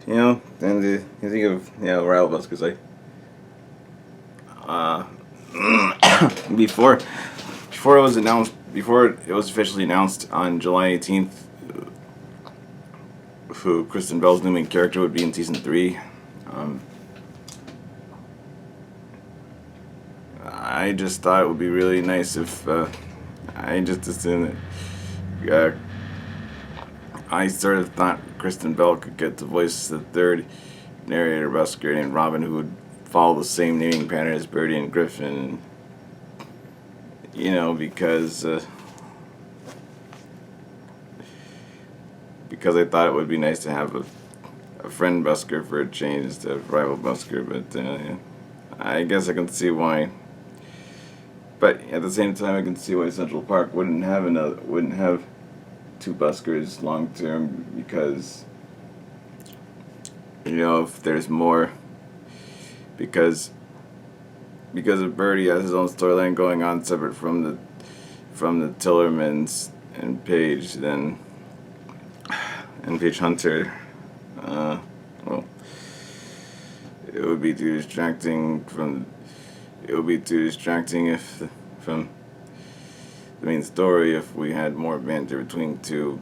And you think of rival buskers like uh, before before it was officially announced on July 18th who Kristen Bell's new main character would be in season 3. Um, I just thought it would be really nice if I just assumed that I sort of thought Kristen Bell could get to voice the third narrator busker named Robin, who would follow the same naming pattern as Birdie and Griffin. Because I thought it would be nice to have a friend busker for a change instead of rival busker. But I guess I can see why. But at the same time, I can see why Central Park wouldn't have 2 buskers long term, because if there's more, because of Birdie has his own storyline going on separate from the Tillermans and Paige, and Paige Hunter. Well, it would be too distracting from from the main story if we had more banter between 2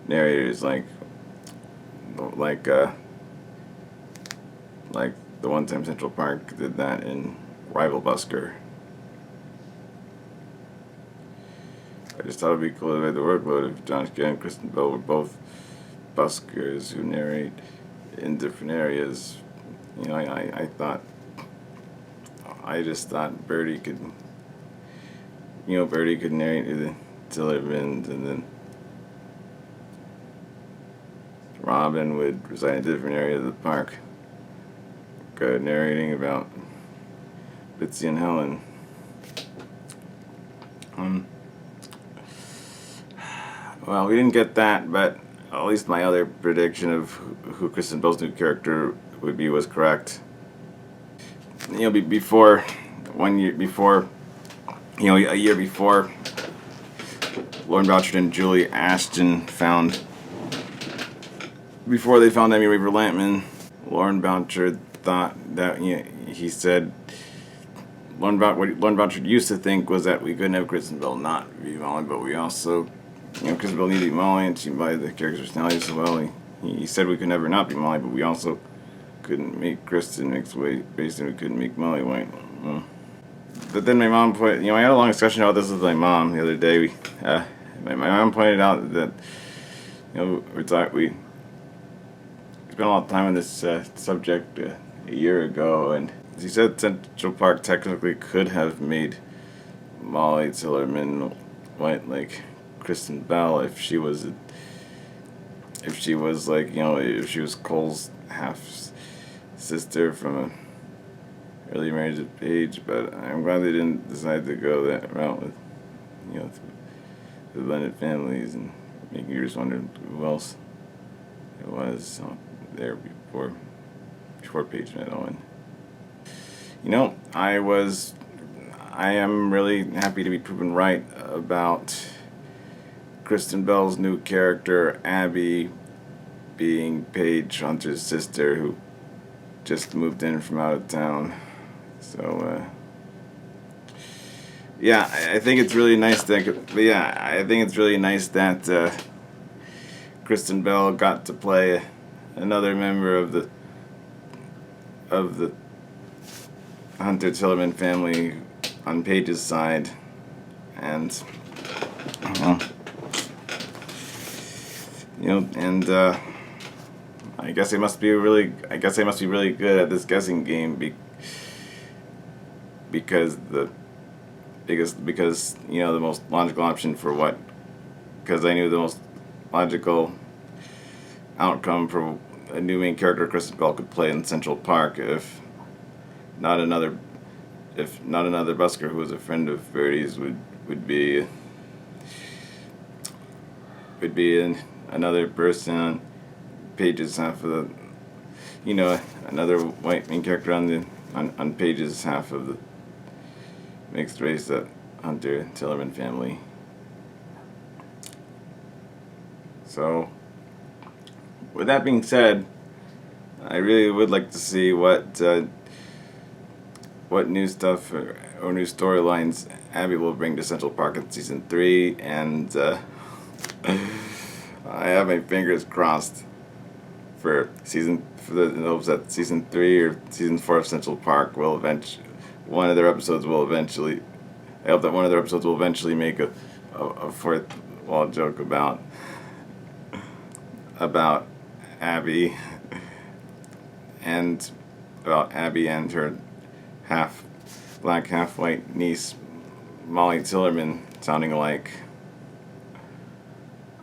narrators, like the one time Central Park did that in Rival Busker. I just thought it'd be cool to have the workload if John Scott and Kristen Bell were both buskers who narrate in different areas. I just thought Birdie could narrate the Tillerman, and then Robin would reside in a different area of the park, narrating about Bitsy and Helen. Well, we didn't get that, but at least my other prediction of who Kristen Bell's new character would be was correct. Before, 1 year before, a year before, Lauren Bouchard and Julie Ashton before they found Emmy Raver Lampman, Lauren Bouchard thought that, he said, what Lauren Bouchard used to think was that we couldn't have Kristen Bell not be Molly, but we also, Kristen Bell needed to be Molly, and she embodied the character's personality so well. He said we could never not be Molly, but we also couldn't make Kristen mixed weight, basically we couldn't make Molly white. But then my mom I had a long discussion about this with my mom the other day. My mom pointed out that, we spent a lot of time on this subject a year ago, and she said Central Park technically could have made Molly Tillerman white like Kristen Bell if she was Cole's half sister from a early marriage with Paige. But I'm glad they didn't decide to go that route with the blended families and making you just wonder who else it was there before Paige met Owen. I am really happy to be proven right about Kristen Bell's new character, Abby, being Paige Hunter's sister who just moved in from out of town. So, I think it's really nice that Kristen Bell got to play another member of the Hunter Tillerman family on Paige's side, and I guess they must be really good at this guessing game because the most logical option for what, because I knew the most logical outcome for a new main character Kristen Bell could play in Central Park if not another busker who was a friend of Birdie's would be another person on Paige's half of the, another white main character on Paige's half of the mixed race that Hunter Tillerman family. So, with that being said, I really would like to see what new stuff or new storylines Abby will bring to Central Park in season 3, and I have my fingers crossed for the in hopes that season 3 or season 4 of Central Park will eventually one of their episodes will eventually. I hope that one of their episodes will eventually make a fourth wall joke about Abby and her half black, half white niece Molly Tillerman sounding alike,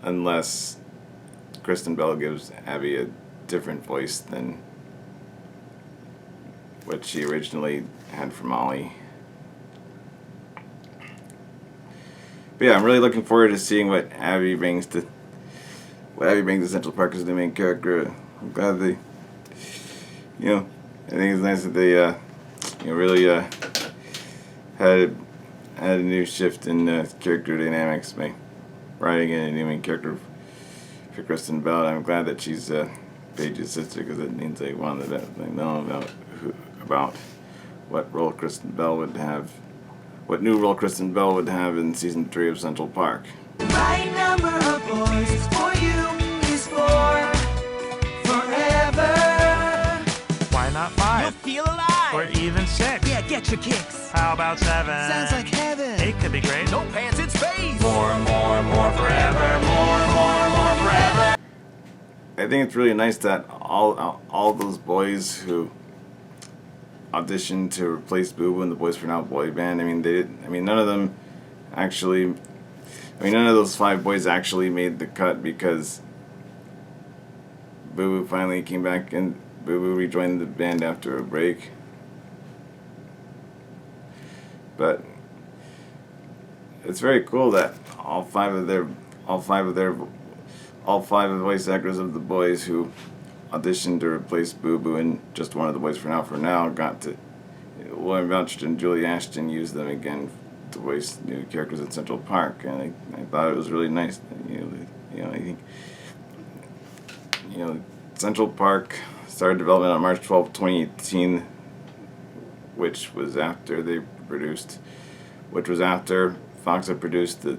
unless Kristen Bell gives Abby a different voice than what she originally had for Molly. But yeah, I'm really looking forward to seeing what Abby brings to Central Park as the main character. I'm glad they, I think it's nice that they, really had a new shift in character dynamics by writing in a new main character for Kristen Bell. I'm glad that she's Paige's sister, because it means they wanted to know about what role Kristen Bell would have. What new role Kristen Bell would have in season 3 of Central Park. The right number of boys for you is 4 forever. Why not 5? You'll feel alive. Or even 6? Yeah, get your kicks. How about 7? Sounds like heaven. 8 could be great. No pants in space. More forever. More forever. I think it's really nice that all those boys who auditioned to replace Boo Boo in the Boys for Now boy band. None of them actually. None of those 5 boys actually made the cut, because Boo Boo finally came back and Boo Boo rejoined the band after a break. But it's very cool that all five of the voice actors of the boys who auditioned to replace Boo Boo and just one of the Boys for Now got to. Lauren Boucher and Julie Ashton used them again to voice new characters at Central Park, and I thought it was really nice. I think Central Park started development on March 12, 2018, which was after Fox had produced the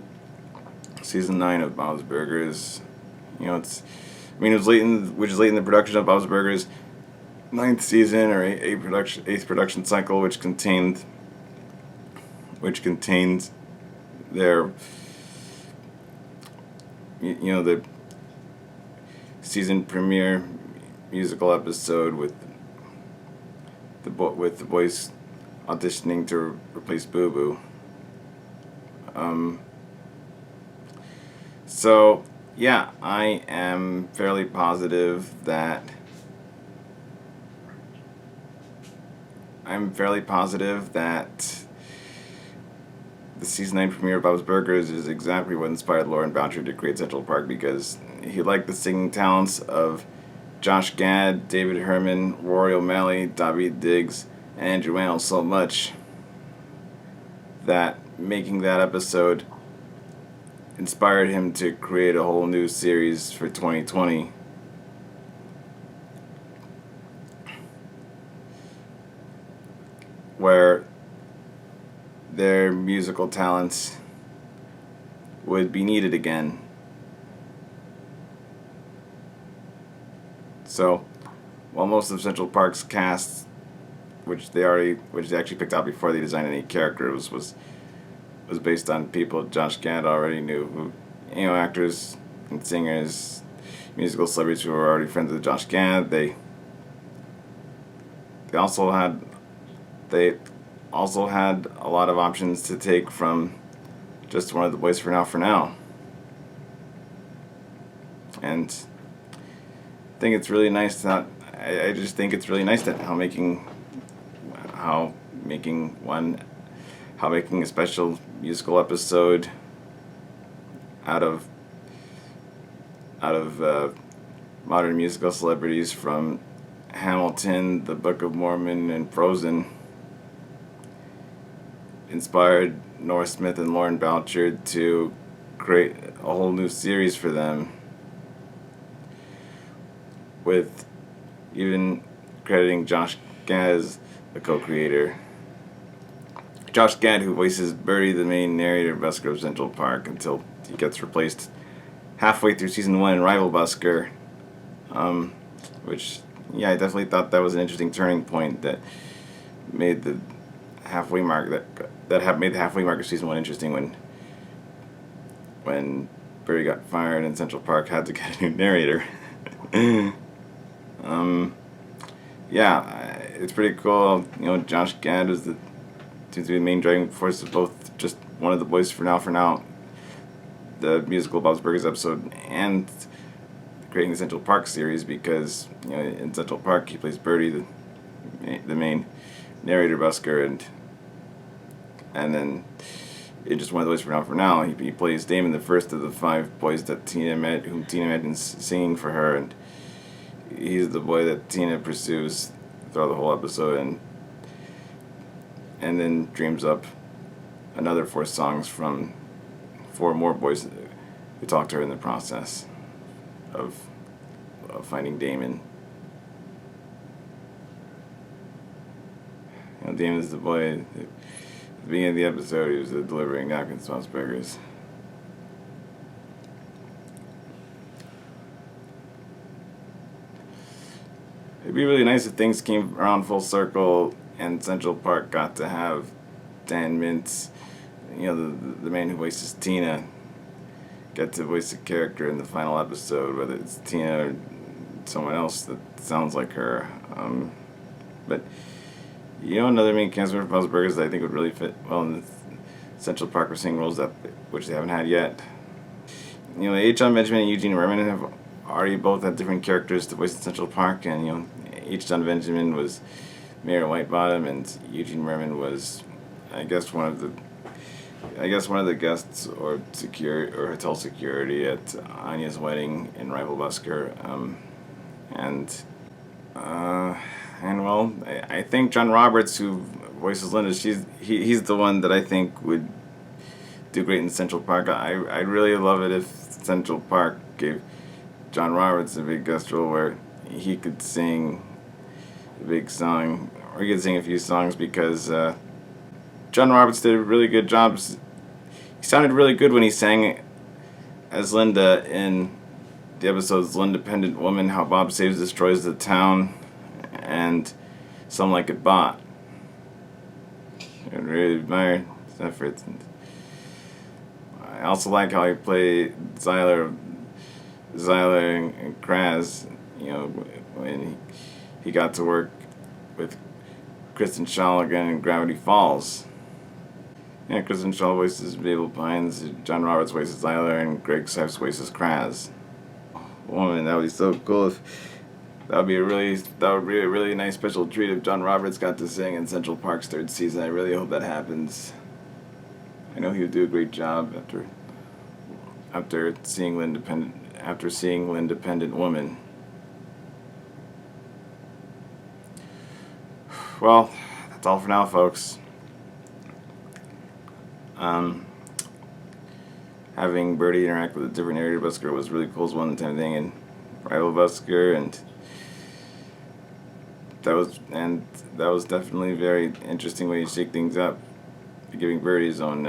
season 9 of Bob's Burgers. It was late in the production of Bob's Burgers' 9th season or 8th production cycle, which contained their the season premiere musical episode with the boys auditioning to replace Boo Boo. So yeah, I am fairly positive that the season 9 premiere of Bob's Burgers is exactly what inspired Lauren Boucher to create Central Park, because he liked the singing talents of Josh Gad, David Herman, Rory O'Malley, David Diggs, and Andrew Annell so much that making that episode inspired him to create a whole new series for 2020. Where their musical talents would be needed again. So, while most of Central Park's cast, which they actually picked out before they designed any characters, was based on people Josh Gad already knew, who, actors and singers, musical celebrities who were already friends with Josh Gad. They also had a lot of options to take from just one of the Boys for Now. And I think it's really nice that I just think it's really nice that how making a special musical episode out of modern musical celebrities from Hamilton, The Book of Mormon, and Frozen inspired Nora Smith and Lauren Boucher to create a whole new series for them with even crediting Josh Gad as the co-creator. Josh Gad, who voices Birdie, the main narrator of Busker of Central Park, until he gets replaced halfway through season 1 in Rival Busker, which, yeah, I definitely thought that was an interesting turning point that made the halfway mark made the halfway mark of season 1 interesting when Birdie got fired and Central Park had to get a new narrator. Yeah, it's pretty cool. Josh Gad seems to be the main driving force of both, just one of the voices for now, the musical Bob's Burgers episode, and creating the Central Park series, because in Central Park he plays Birdie, the main narrator busker, and then in just one of the voices for now he plays Damon, the first of the 5 boys that whom Tina met in singing for her, and he's the boy that Tina pursues throughout the whole episode, and then dreams up another 4 songs from 4 more boys who talk to her in the process of finding Damon. Damon's the boy. At the beginning of the episode, he was delivering napkins to Bob's Burgers. It'd be really nice if things came around full circle and Central Park got to have Dan Mintz, the man who voices Tina, get to voice a character in the final episode, whether it's Tina or someone else that sounds like her. But another main cast member for Bob's Burgers that I think would really fit well in the Central Park singing roles, which they haven't had yet. H. John Benjamin and Eugene Merman have already both had different characters to voice in Central Park, and H. John Benjamin was Mayor Whitebottom, and Eugene Merman was, I guess, one of the guests or hotel security at Anya's wedding in Rival Busker, and well, I think John Roberts, who voices Linda, he's the one that I think would do great in Central Park. I'd really love it if Central Park gave John Roberts a big guest role where he could sing a big song, or he could sing a few songs, because John Roberts did a really good job. He sounded really good when he sang as Linda in the episodes L'Independent Woman, How Bob Saves Destroys the Town, and Some Like It Bought. I really admire his efforts. And I also like how he played Zyler and Kraz, when he got to work with Kristen Shaw again in Gravity Falls. Kristen Shaw voices Mabel Pines, John Roberts voices Zyler, and Greg Sipes voices Kraz. Woman, that would be so cool if that would be a really nice special treat if John Roberts got to sing in Central Park's 3rd season. I really hope that happens. I know he would do a great job after seeing L'Independent Woman. Well, that's all for now, folks. Having Birdie interact with a different narrator busker was really cool as one time thing in Rival Busker, and that was definitely a very interesting way to shake things up, giving Birdie his own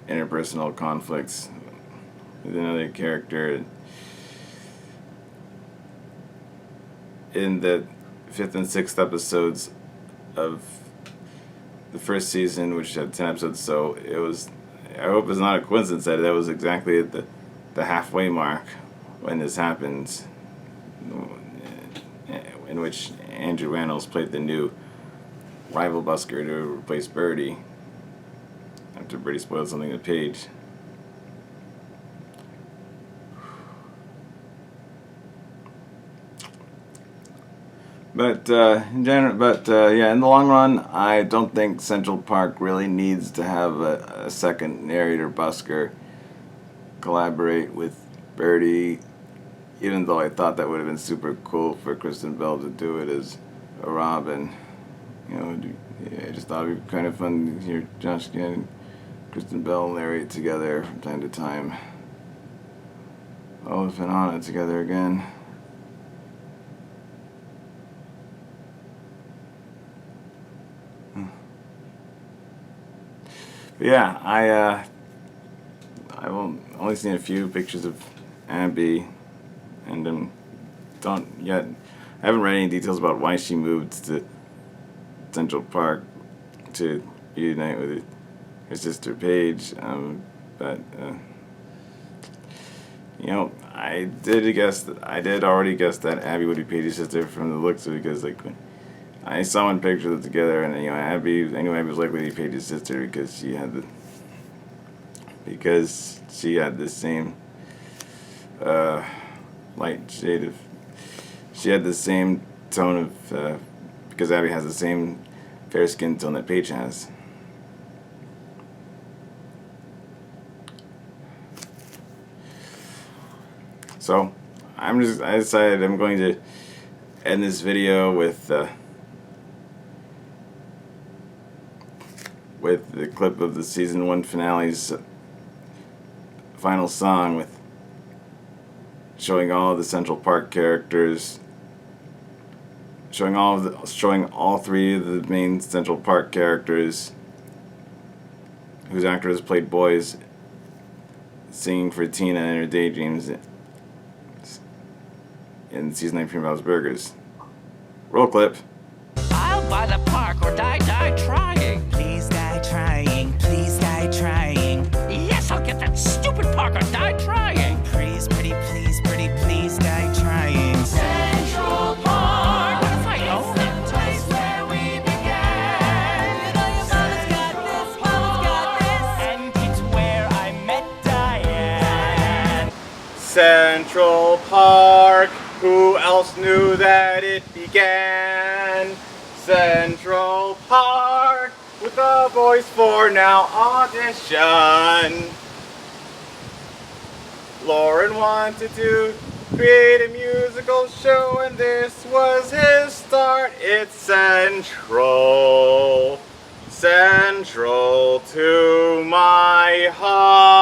interpersonal conflicts with another character. In the 5th and 6th episodes of the 1st season, which had 10 episodes, so it was, I hope it's not a coincidence that was exactly at the halfway mark when this happens, in which Andrew Reynolds played the new Rival Busker to replace Birdie, after Birdie spoiled something to Paige. But in the long run, I don't think Central Park really needs to have a second narrator busker collaborate with Birdie, even though I thought that would have been super cool for Kristen Bell to do it as a Robin. I just thought it would be kind of fun to hear Josh and Kristen Bell narrate together from time to time. Olive and Anna together again. Yeah, I've only seen a few pictures of Abby, and don't yet. I haven't read any details about why she moved to Central Park to reunite with her sister Paige. But you know, I did already guess that Abby would be Paige's sister from the looks of it, because like when I saw one picture of them together, and you know, I knew Abby was likely to be Paige's sister because she had the same light shade of. She had the same tone of because Abby has the same fair skin tone that Paige has. So I decided I'm going to end this video with the clip of the season 1 finale's final song, with showing all of the Central Park characters, showing all 3 of the main Central Park characters whose actors played boys, singing for Tina in her daydreams in season 9 Premium House Burgers. Roll clip. I'll buy the park or die trying. Please die trying, please die trying. Yes, I'll get that stupid park or die trying. Please, please die trying. Central Park. What if I own it? Place where we began. You know your mama's got this, and it's where I met Diane. Central Park, who else knew that it began? Central Park, with a voice for now audition. Lauren wanted to create a musical show, and this was his start. It's central to my heart.